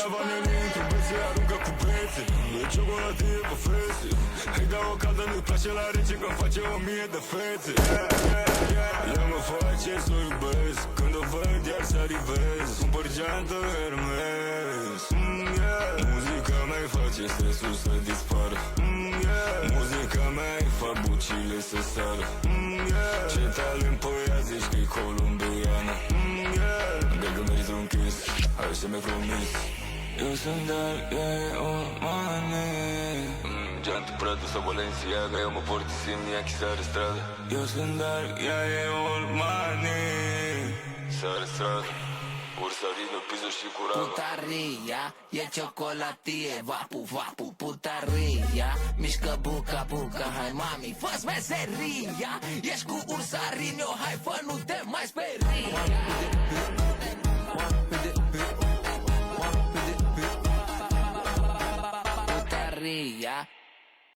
la vanilin, trebuie să aruncă cu bețe. E ciocolătie pe fețe. Îi dau o caldă, nu-i place la rece, că face 1000 de fețe. Ea mă face să o iubesc, când o văd iar să rivez. Cumpăr geantă Hermes. Muzica mea face stresul să dispară. Muzica mea îi fac bucile să sară. Ce talent pe ea zici că-i colombiană. Cred că merită un kiss, hai să mi-ai promis. Eu sunt dar, ea e o mane. Geantă Prada sau Balenciaga, eu mă port sin, ea chi sare strada. Eu sunt dar, ea e o mane. Sare strada, ursarină, piso și curava. Putaria, e ciocolatie, vapu, vapu, putaria. Mișcă buca, buca, hai mami, fă-ți meseria. Ești cu ursarinio, hai fă, nu te mai speria. Putaria.